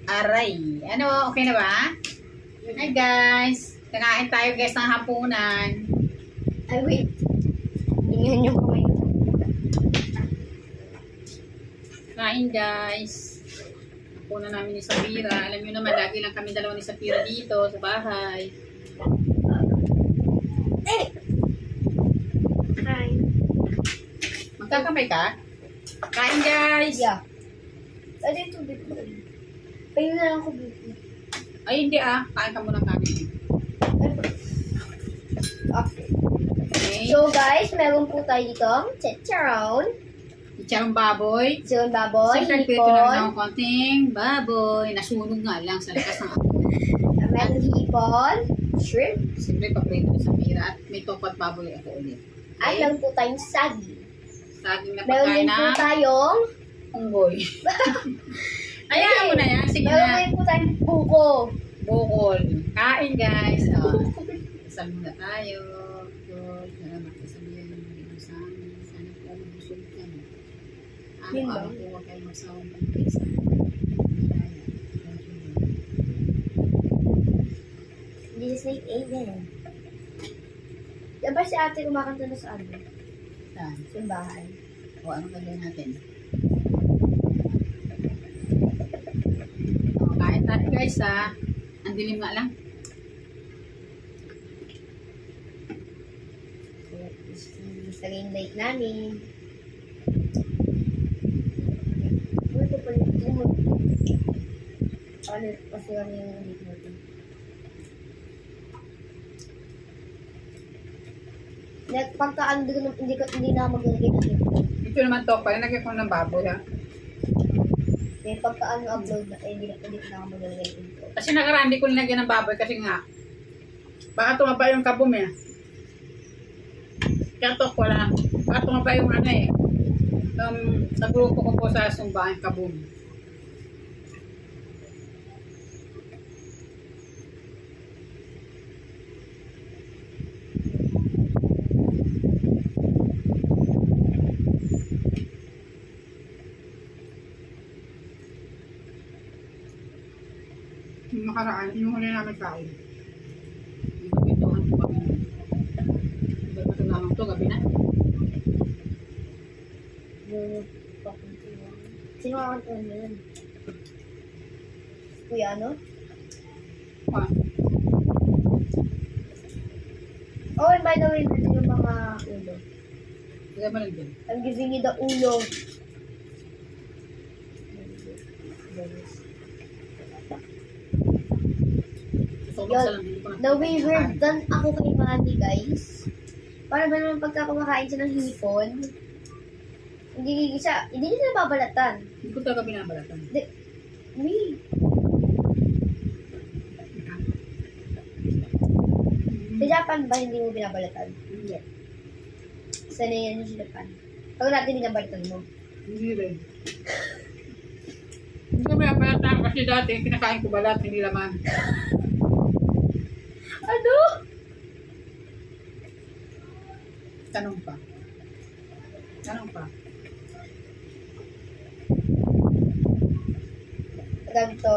Aray. Ano, okay na ba? Hi guys. Kakain tayo guys ng hapunan. Ay, wait. Tingnan yung kamay ko. Kain guys. Hapunan namin ni Sapira. Alam nyo naman, lagi lang kami dalawa ni Sapira dito sa bahay. Hi. Magkakamay ka? Kain guys. Yeah. Pwede ito, bito. Pahinga na lang ako, bito. Ay hindi kain ka muna kami. Okay. Okay. So, guys, meron po tayo dito chicharon, Itsarang baboy. chicharon baboy, Siyempre, prito lang hipon, ng konting baboy. Nasunog nga lang sa lakas ng ako. meron hipon, shrimp, Siyempre, paprito ni Sapira at may topat baboy ako ulit. at meron po tayong saging. Saging na Meron pagkain din po na tayong, unggoy. Ayan mo na yan. Sige meron na. din po tayong buko. Bukol. Kain guys. Isang muna tayo. Good. Salamat ka sa mga yung sa amin. Sana po mabusog ka. Yun ba? Araw-araw po huwag kayo magsawang pag-isa. This is like Aiden. Diba si ate kumakanta na sa ano? Saan? Simbahan. O anong gagawin natin? Kain tayo guys Ang dilim nga lang. Sa game night namin. Uy, ito pala ito mo. Ano, kasi kami yung ulit natin. Pagka hindi na maglalagay ng ito. Ito naman to. Palinagay ko ng baboy May pagka upload na, hindi na maglalagay ng ito. Kasi nakaraan, hindi ko nilagyan ng baboy kasi nga, baka tumaba yung kabum Kaya to ko lang, baka tumaba yung nagruko ko po sa sumbahan kabum. Yung nakaraan, yung huli namin kain. Ito ko kami. Hindi pa tulangan to, gabi na. Sino kakanta na yun? Kuya ano? Oh, and by the way, natin yung mga ulo. Sige ba lang din? I'm giving you the ulo. The way we're done ako kay Mami, guys. Para ba naman pagka kumakain siya ng hipon, hindi niya nababalatan. Hindi ko talaga binabalatan. Me. Sa Japan ba hindi mo binabalatan? Hindi. Sanay yan sa Japan. Pag natin binabalatan mo. Hindi rin. Hindi ko binabalatan kasi dati kinakain ko balat, hindi laman. Ano? Tanong pa. Tanong pa. Ganito.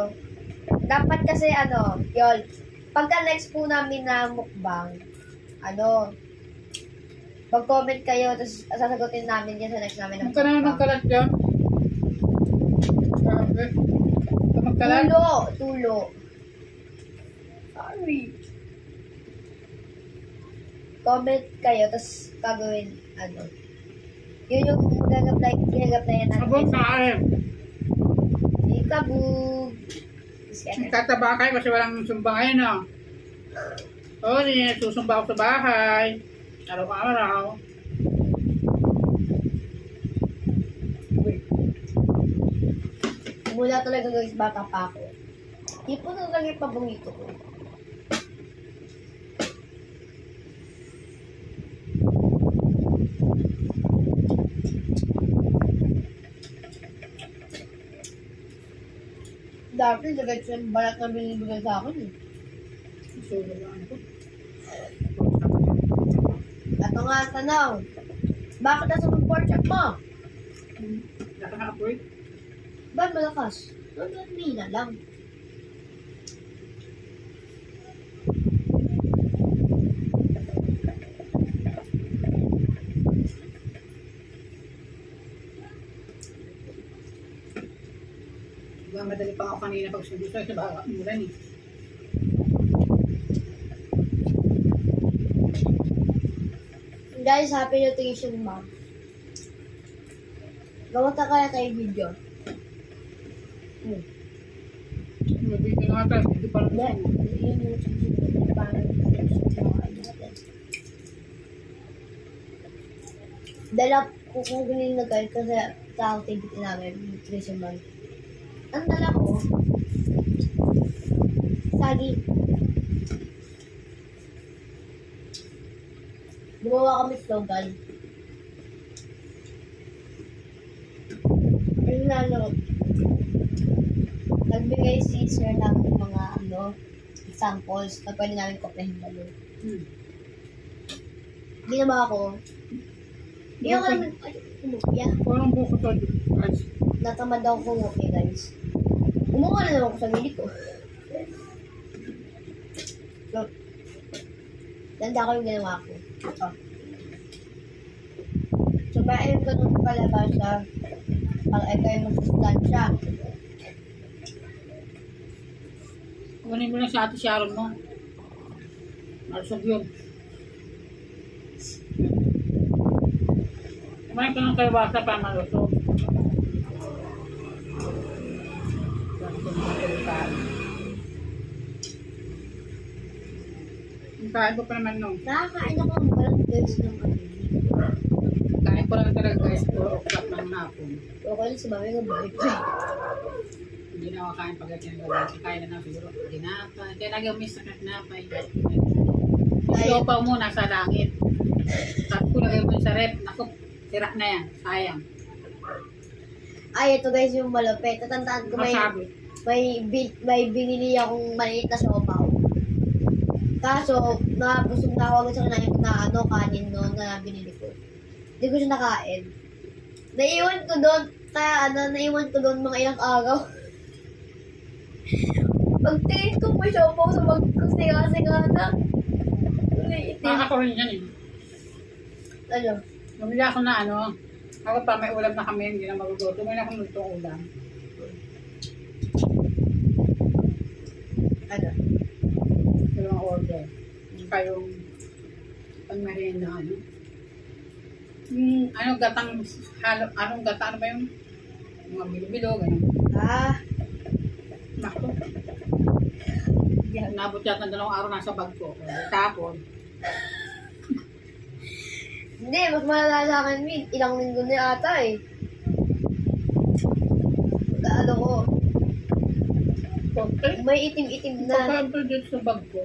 Dapat kasi yol, pagka next po namin na mukbang, mag-comment kayo, tapos sasagutin namin yan sa next namin na Huwag ka na magkalat dyan. Grabe. Huwag ka magkalat. Tulo. Sorry. Comment kayo, tapos gagawin, yun yung ginagaplayan natin. Abot na kain. Ikabog. Tataba kayo kasi walang sumba ngayon Oo, susumba ako sa bahay. Araw-araw. Mula talaga guys, bata pa ako. Tipo na talaga yung pabungito ko. Dati, lagay siya yung balat na binibigay sa akin eh. Susunod lang ako. Ito nga, tanaw. Bakit nasa pork chop mo? Nakaka-apoy? Ba't malakas? Doon lang, lang. Diba, madali pa ako kanina pag sundo sa baka umulan eh. Guys, happy nutrition mom. Gawa ka kaya tayo video. Hindi nga tayo, hindi pa Hindi. lang. Yun yung nutrition. Parang natin. Dala ko kung ganun na guys kasi sa activity namin, nutrition mom. Ang dala ko, sagi. Gumawa kami slogan. Ayun na, nagbigay si sir ng mga examples na pwede namin kopyahin lalo. Ginawa ko, hindi ako naman, kumupya. Parang buko to. Natamad ako kumupya guys. Kumuha na naman ko sa mili ko. So, ganda ko yung ginawa ko. Oh. So, bayan ko nung palabas sa ang ekay masustansya. Kunin mo lang sa ate Sharon mo. Malusog yun. Kumain ka ng kalabasa pa malusog. Yung kain ko pa naman nung. Nakakain ako ng walang guys ng Kain ko lang talaga guys, 4 o'clock ng hapon. Okay lang si mami ng buhay ko. Hindi na ako kain pag ganyan gawin. Kain na siguro. Tinapay. Kaya nag-miss na tinapay. Siopaw mo nasa langit. Tapos ko lagay mo sa rep. Naku, sira na yan. Sayang. Ay, ito guys yung malupit. Tatandaan ko Masabi. may binili akong maliit na siopaw. Kaso, nabusog na ako agad sa kinain ko na kanin noon na binili ko. Hindi ko siya nakain. Naiwan ko doon, naiwan ko doon mga ilang araw. Pagtingin ko may siopaw sa magkusinga-singa na. Ako rin yan eh. Ano? Bumili ako na ako pa may ulam na kami, hindi na magugulo. Tumili ako ng lutong ulam. Ano? Yung order. Kayong pang-merienda gatang halo, anong gata, ano ba yung mga bilo-bilo, gano'n. Naku. Nabot yata ng 2 araw nasa bag ko. Tapon. Hindi, mas malala sa akin, Min. Ilang linggo na ata eh. Ano ko, Okay. may itim-itim na. Pagka dito sa bag ko.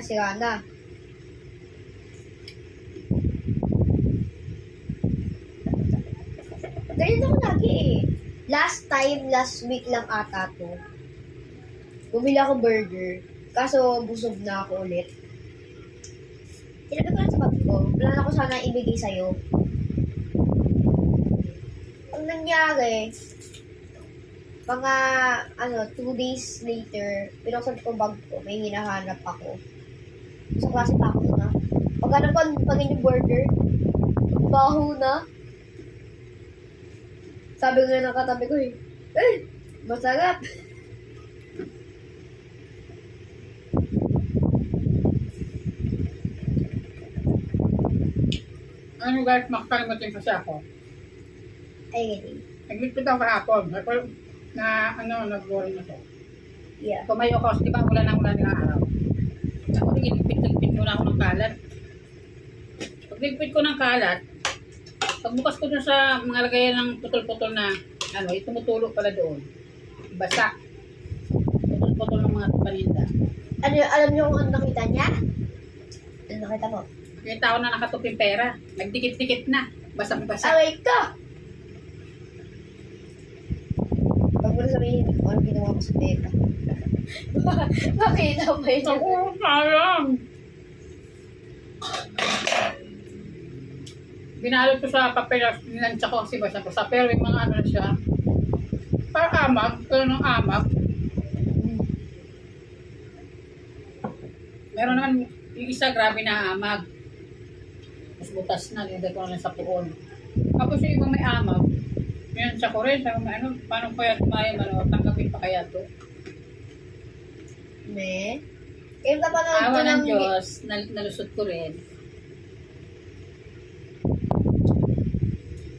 Sira na. Ganyan ako lagi eh. Last week lang ata to. Bumili ako burger. Kaso busog na ako ulit. Tinagay ko lang sa bag ko. Plan ako sana ibigay sa'yo. Ang nangyari, mga 2 days later, pinuksan ko bag ko, may hinahanap ako. Sa klase pa ako na. Paghanap ko yung burger, baho na. Sabi ko na katabi ko masarap. Ano guys, makakalimutin kasi ako. Ay, ganyan. Nagligpit ako kahapon. Nag-boring ako. Yeah. Tumayo ako, di ba ulan nilang araw. Ako nagligpit muna ako ng kalat. Pagligpit ko ng kalat, pagbukas ko dun sa mga lagayan ng putol-putol na, tumutulo pala doon. Basa. Putol-putol ng mga paninda. Alam niyo kung ano nakita niya? Ano nakita mo? Nakita ko na nakatuping pera. Nagdikit-dikit na. Basang-basa. Aray ka! Pag mo na sabihin, ano ginawa ko sa teka? Bakit na ba yun? Ako, sayang. Binalot ko sa papel, nilansya ko kasi basa-basa. Pero yung mga na siya, parang amag, pero ng amag. Meron naman, yung isa grabe na amag. Tapos butas na, nilagay ko na lang sa puon. Tapos yung ibang may amag, yun Siya ko rin, sabi mo, ano, paano kaya tumayam, ano, tanggapin pa kaya to? Ne? Kaya napanood ko Awa ng ng... Diyos, nalusot ko rin.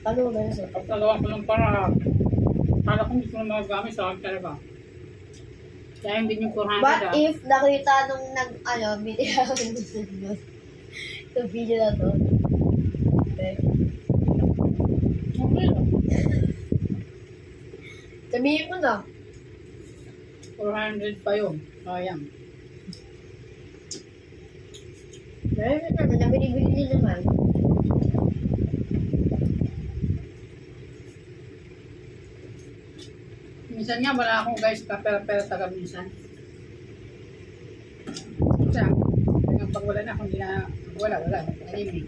Ano ba yun? Pagkagawa ko lang para, kala kong gusto na magagamit sa akin talaga. Kaya hindi yung 400 What if nakita nung bili ako ng sunod sa video na to? Okay. Okay lang. Sabihin mo na. 400 pa yun. Sayang. Dahil na naman, na binibili din naman. Minsan nga wala akong guys kapera-pera taga minsan. Minsan, pag wala na, kung hindi na wala. Anyway.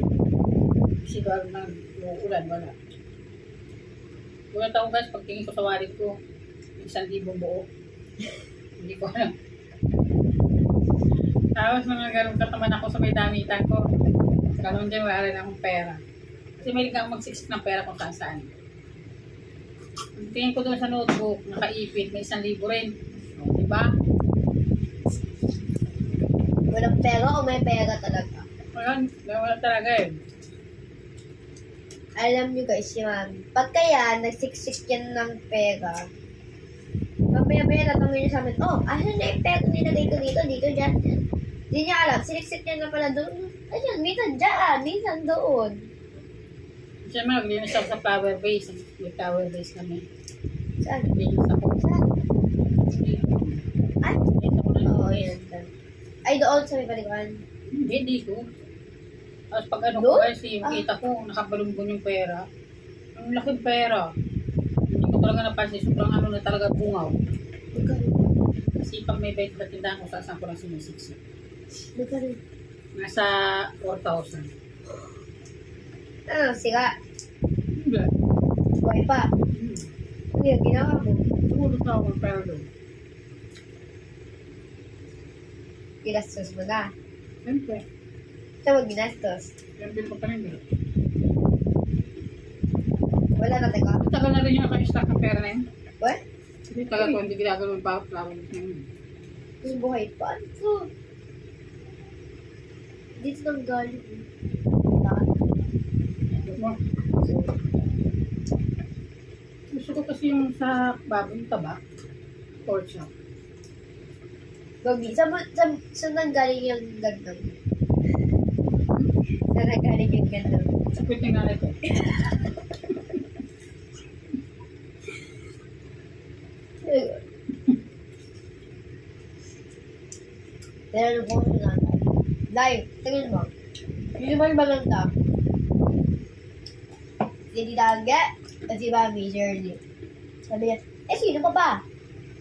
Kasi bago na uulan, wala. Wala ako guys, pagtingin ko sa wallet ko, 1,000 buo. Hindi ko alam. Tapos mga ganun kataman ako sa may damitan ko. Ganun din wala rin akong pera. Kasi may kang magsiksik ng pera kung saan. Tingin ko doon sa notebook, nakaipit, may 1,000 rin. O, diba? Walang pera o may pera talaga? Wala talaga eh. Alam nyo guys, si Mami, pagka yan, nagsiksik yan ng pera, mamaya-maya natanggol niya sa amin, oh, asan na yung pera nilagay ko dito, dyan. Hindi niya alam, siniksik niya na pala doon. Ayun, minsan dyan, minsan doon. Siya maglinis ako sa flower vase. May flower vase kami. Saan? Linis ako. Saan? Ay? Linis ako na Oo, linis. yan. Ay, doon sa may palikuan. Hindi, dito. Tapos pag ano Doon? ko kasi, kita ko, nakabalungbon yung pera. Ang laking pera. Hindi ko talaga napansin. Sobrang ano na talaga bungaw. Kasi pag may bait na tindahan ko, saan ko lang sinisiksik. Magkano? Nasa 4,000. Ano, sira. Hindi. Buhay pa. Ano yung ginawa mo? Tumulot na ako ng pera doon. Ginastos mo na. Siyempre. Siya mo ginastos. Siyempre ko pa rin. Wala na taga. Tagal na rin yung naka-stack ng pera na yun. What? Hindi tagal ko, hindi ginagawin pa flower vase na yun. Yung buhay pa. Ito. Dito nang galing. Gusto ko kasi yung sa baboy taba. Pork chop. Gogi, saan nang galing yung gandang? Saan nang galing yung gandang? Sa pwede nga ito. Pero ano po na? Live, tingin mo. Yun naman maganda. Hindi daga. At si Mami, Shirley. Sabi niya, sino pa ba?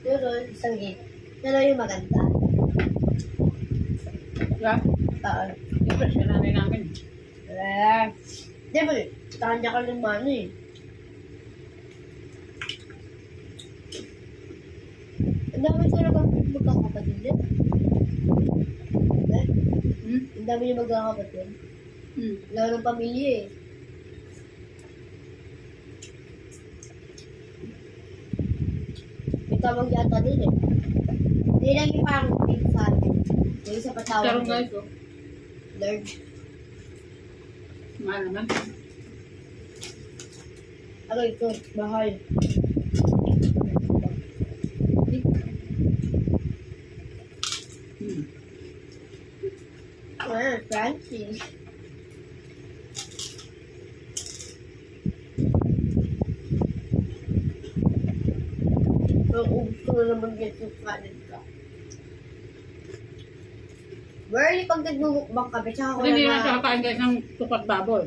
Yun doon, isang gate. Ano yung maganda? Yeah? Siyempre, siya nanay namin. Di ba, kanya ka ng mano eh. Ang dami talaga magkakapatid din. Ang dami niya magkakapatid. Wala ng pamilya eh. May tawag yata din eh. Hindi lang yung parang big family. Yung isa patawag Pero guys, oh. Large. Mahal naman. Ano ito? Mahal. Fancy. Ang ubus ko na naman get yung kanin ka. Where yung pag nagmumukbang ka, tsaka ko Hindi lang na siya kakain guys ng tupat baboy.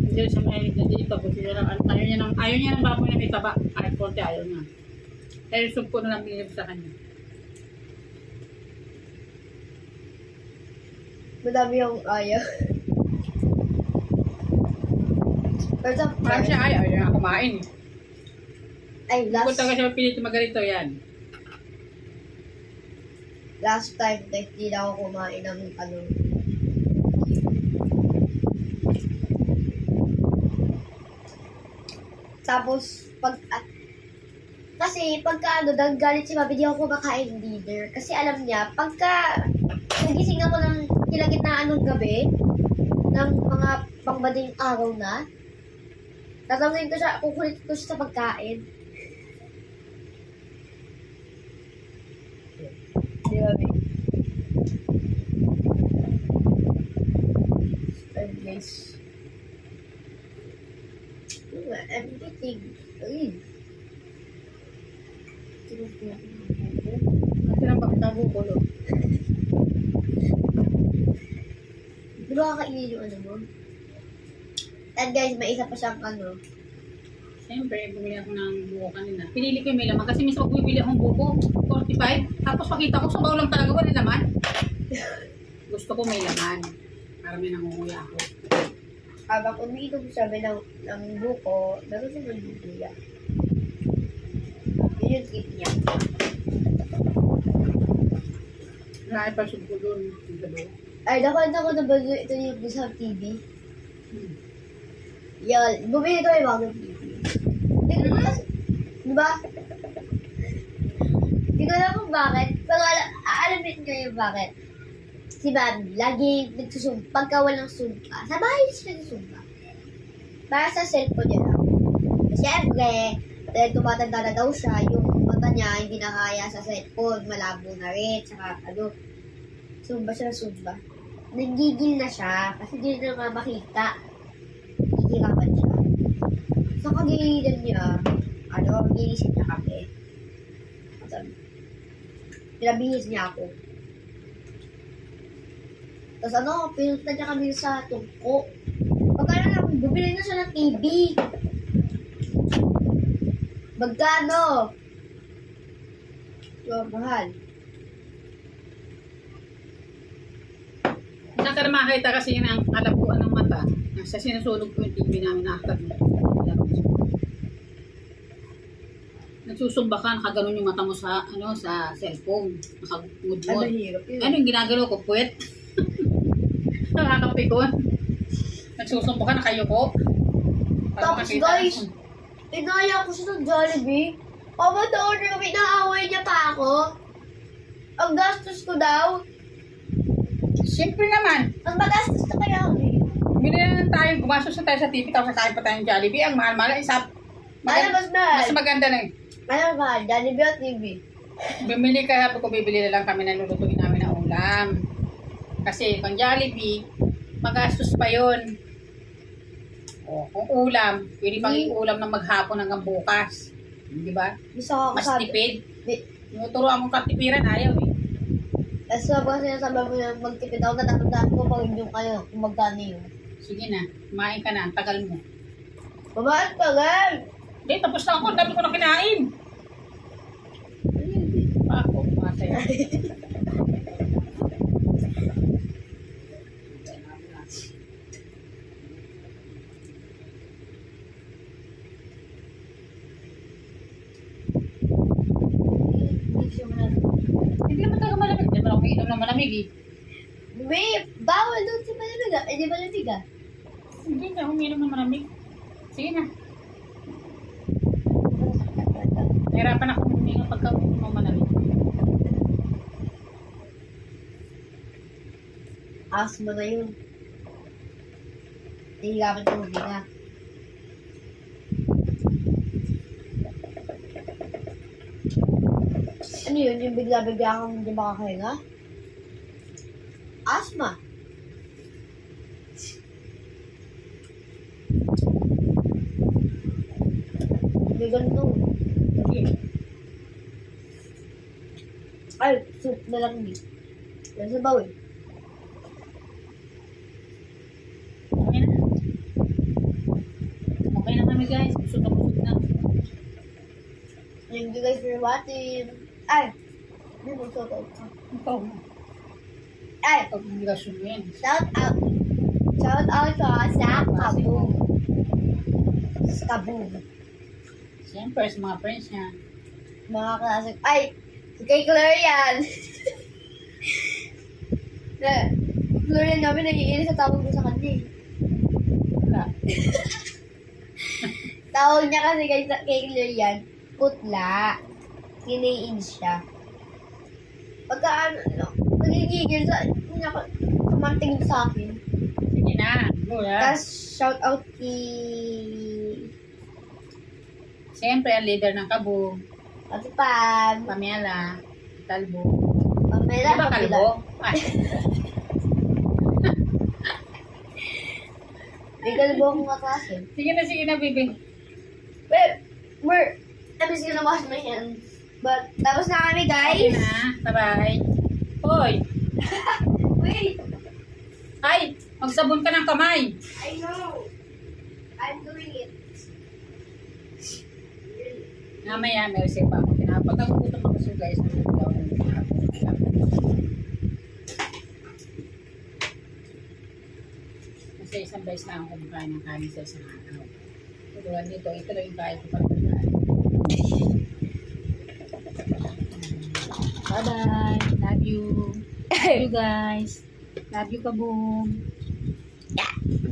Hindi sa may nandito po siya lang. Ayaw niya ng baboy na may taba. Kahit konti ayaw niya. Kaya yung soup ko na lang binilip sa kanya. madami yung ayaw. Pero sa Parang siya ayaw niya kumain. ay, Kung talaga siya pilit magalito yan. last time, hindi na ako kumain ng ano. Tapos, kasi pagka nagagalit si Mami, di ako kumakain ng dinner. Kasi alam niya, pagka nagising ako ng kilagitnaan ng gabi, ng mga pangbading araw na, tatawagin ko siya, kukulit ko siya sa pagkain. Di ba, Mami? And guys, everything. Ayun. Natin ang pakitago ko, lo. Di ba kakainin yung ano mo? And guys, may isa pa siyang ano. Siyempre, bumili ako ng buko kanina. Pinili ko yung may laman kasi minsan pag bumili akong buko, 45. Tapos pakita ko, sabaw lang talaga, wala laman. Gusto ko may laman. Para may nangunguya ako. Habang umiinom sabi ng buko, meron siya ng luya. Yun yung tip niya. Nakipasog ko doon. Ay, nakwenta ko na ba ito yung sa TV? Yan, bumili ko yung bagong TV. Diba? Hindi ko alam kung bakit. Pero aalamin ko yung bakit. Si Mami, lagi nagsusumpa. Pagka walang sumpa, sa bahay siya nagsusumpa. Para sa cellphone niya lang. Siyempre, dahil tumatanda na daw siya, yung mata niya hindi na kaya sa cellphone, malabo na rin, saka ano, sumba siya, sumba. Nagigil na siya, kasi hindi na nga makita. Hihirapan siya. Sa kagigilan niya, ginisip niya kami. Pinabihis niya ako. Tapos pinunta niya kami sa tungko. Pagkala namin, bumili na siya ng TV. Magkano? So, mahal. Saan ka na makakita kasi yun ang kalabuan ng mata. Sa sinusunog ko yung TV namin nakakita. Nagsusumba ka, nakaganon yung mata mo sa sa cellphone. Nakagmudmud. Hirap yun. Ano yung ginagalaw ko? Puwet? Nakakapikon. Nagsusumba ka, nakayuko. Tapos guys, inaya ko siya ng Jollibee. Order kami, naaway niya pa ako. Ang gastos ko daw. Siyempre naman. Ang magastos na kaya ako eh. Bili na lang tayo, gumastos na tayo sa TV, tapos kakain pa tayo ng Jollibee. Ang mahal-mahal, Ano mas mahal? mas maganda na Ano mas mahal? Jollibee o TV? Bumili ka, sabi ko bibili na lang kami na lulutuin namin ng ulam. Kasi pang Jollibee, magastos pa yun. O, kung ulam, pwede pang ulam ng maghapon hanggang bukas. Di ba? Gusto ko Mas sabi. tipid. Tinuturoan akong katipiran, ayaw eh. Tapos ako sinasabi mo na magtipid ako, natatandaan ko pag yung kayo, kung magkano yun. Sige na, kumain ka na, ang tagal mo. Babaat ka, girl! Hindi, tapos na ako, ang dami ko na kinain. Ako, masaya. Hindi naman talaga malamig. Hindi naman ako inom ng malamig eh. May, bawal doon si malamig ah. Hindi malamig ah. Hindi na ako uminom ng malamig. Sige na. Nahirapan ako huminga pagka uminom ng malamig. Asma na yun. Nahigapan ko huminga. Ano yun? Yung bigla-bigla akong hindi makakahinga? Asma. Hindi ganun. Sige. Ay, soup na lang din. Yan sa bawin. Okay na. Okay na kami guys. Busog na busog na. Thank you guys for watching. Ay! Hindi mo shout out. Ikaw. Ay! Pag-obligasyon mo yan. Shout out. Shout out sa Kaboom. Sa Kaboom. Siyempre sa mga friends niya. Mga klasik. Ay! Kay Clarian. Clarian namin nangiinis sa tawag ko sa kanya eh. Wala. Tawag niya kasi kay Lilian, putla. Ginayin siya. Pagka nagigigil sa, kumantingin sa akin. Sige na. Mula. Tapos, shout out Siyempre, ang leader ng Kabo. Ate Pam. Pamela. Talbo. Pamela, Di ba Kalbo? Ay. May kalbo akong kaklase. Sige na, baby. I'm just gonna wash my hands. But, tapos na kami, Sige guys. na. Bye-bye. Hoy! Wait, Ay! Magsabon ka ng kamay. I know. I'm doing it. Mamaya, may resip ako. Pagkagutom ako sa guys. Kasi isang beses na ako kumakain ng kanin sa isang araw. Tulad dito, ito lang yung kain ko para pagkain. Bye-bye. Love you. Love you guys. Love you, Kaboom.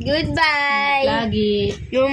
Goodbye. Lagi. Yung